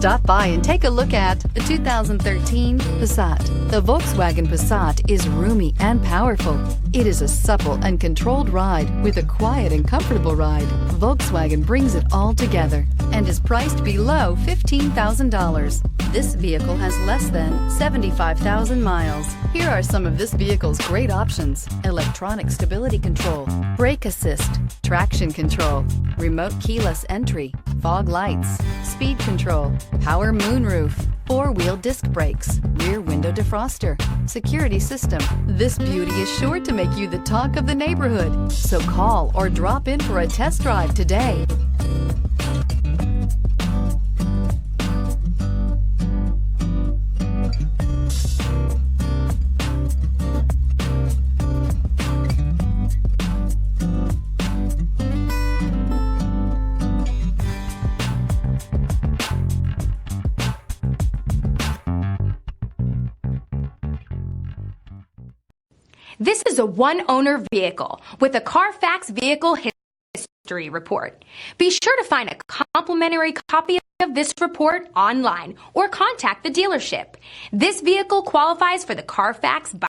Stop by and take a look at the 2013 Passat. The Volkswagen Passat is roomy and powerful. It is a supple and controlled ride with a quiet and comfortable ride. Volkswagen brings it all together and is priced below $15,000. This vehicle has less than 75,000 miles. Here are some of this vehicle's great options: electronic stability control, brake assist, traction control, remote keyless entry, fog lights, speed control, power moonroof, four-wheel disc brakes, rear window defroster, security system. This beauty is sure to make you the talk of the neighborhood. So call or drop in for a test drive today. This is a one-owner vehicle with a Carfax Vehicle History Report. Be sure to find a complimentary copy of this report online or contact the dealership. This vehicle qualifies for the Carfax